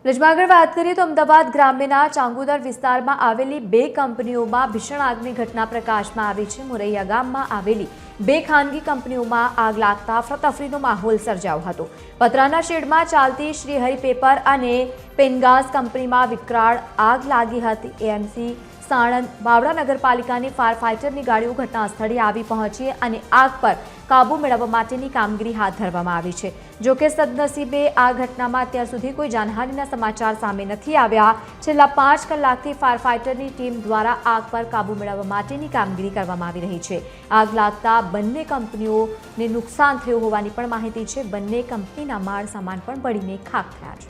રજમાં આગળ વાત કરીએ તો અમદાવાદ ગ્રામ્યના ચાંગોદર વિસ્તારમાં આવેલી બે કંપનીઓમાં ભીષણ આગની ઘટના પ્રકાશમાં આવી છે। મોરૈયા ગામમાં આવેલી બે ખાનગી કંપનીઓમાં આગ લાગતા અફરાતફરીનો માહોલ સર્જાયો હતો। પતરાના શેડમાં ચાલતી શ્રી હરિ પેપર અને પેનગાસ કંપનીમાં વિકરાળ આગ લાગી હતી। એએમસી સાણંદ બાવળા નગરપાલિકાની ફાયર ફાઇટરની ગાડીઓ ઘટના સ્થળે આવી પહોંચી અને આગ પર કાબુ મેળવવા માટેની કામગીરી હાથ ધરવામાં આવી છે। જો કે સદનસીબે આ ઘટનામાં અત્યાર સુધી કોઈ જાનહાનિના સમાચાર સામે નથી આવ્યા। છેલ્લા 5 કલાકથી ફાયર ફાઇટરની ટીમ દ્વારા આગ પર કાબુ મેળવવા માટેની કામગીરી કરવામાં આવી રહી છે। આગ લાગતા બંને કંપનીઓને નુકસાન થયું હોવાની પણ માહિતી છે। બંને કંપનીના માળ સામાન પણ બળીને ખાખ થયા છે।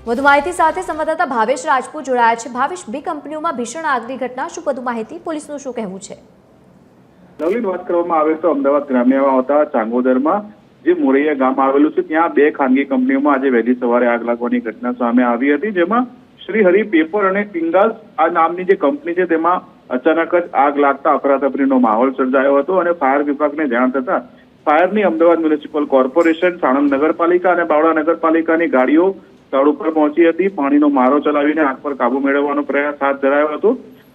વધુ માહિતી સાથે સંવાદદાતા ભાવેશ રાજપૂત જોડાયા છે। ભાવેશ, બે કંપનીઓમાં ભીષણ આગની ઘટના, શું વધુ માહિતી, પોલીસનું શું કહેવું છે? લવલી, વાત કરવામાં આવે તો અમદાવાદ ગ્રામ્યમાં આવતા ચાંગોદરમાં જે મોરૈયા ગામ આવેલું છે ત્યાં બે ખાનગી કંપનીઓમાં આજે વહેલી સવારે આગ લાગવાની ઘટના સામે આવી હતી, જેમાં શ્રી હરિ પેપર અને પિંગાસ આ નામની જે કંપની છે તેમાં અચાનક જ આગ લાગતા અફરાતફરીનો માહોલ સર્જાયો હતો અને ફાયર વિભાગને જાણ થતા ફાયરની અમદાવાદ મ્યુનિસિપલ કોર્પોરેશન, સાણંદ નગરપાલિકા અને બાવળા નગરપાલિકાની ગાડીઓ સ્થળ ઉપર પહોંચી હતી। પાણીનો મારો ચલાવીને આગ પર કાબુ મેળવવાનો પ્રયાસ હાથ ધરાયો હતો।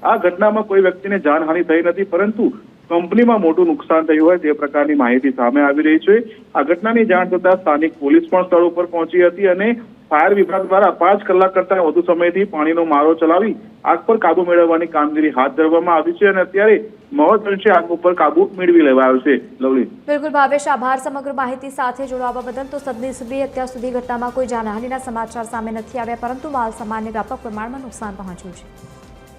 આ ઘટનામાં કોઈ વ્યક્તિને જાનહાનિ થઈ નથી, પરંતુ કંપનીમાં મોટું નુકસાન થયું હોય તે પ્રકારની માહિતી સામે આવી રહી છે। આ ઘટનાની જાણ થતા સ્થાનિક પોલીસ પણ સ્થળ ઉપર પહોંચી હતી અને ફાયર વિભાગ દ્વારા 5 કલાક કરતા વધુ સમયથી પાણીનો મારો ચલાવી આગ પર કાબુ મેળવવાની કામગીરી હાથ ધરવામાં આવી છે અને અત્યારે મહદઅંશે આગ ઉપર કાબુ મેળવી લેવાયો છે। લવલી, બિલકુલ ભાવેશ, આભાર સમગ્ર માહિતી સાથે જોડાવા બદલ। તો સદનસીબે અત્યાર સુધી ઘટનામાં કોઈ જાનહાનિના સમાચાર સામે નથી આવ્યા, પરંતુ માલ સામાનને વ્યાપક પ્રમાણમાં નુકસાન પહોંચ્યું છે।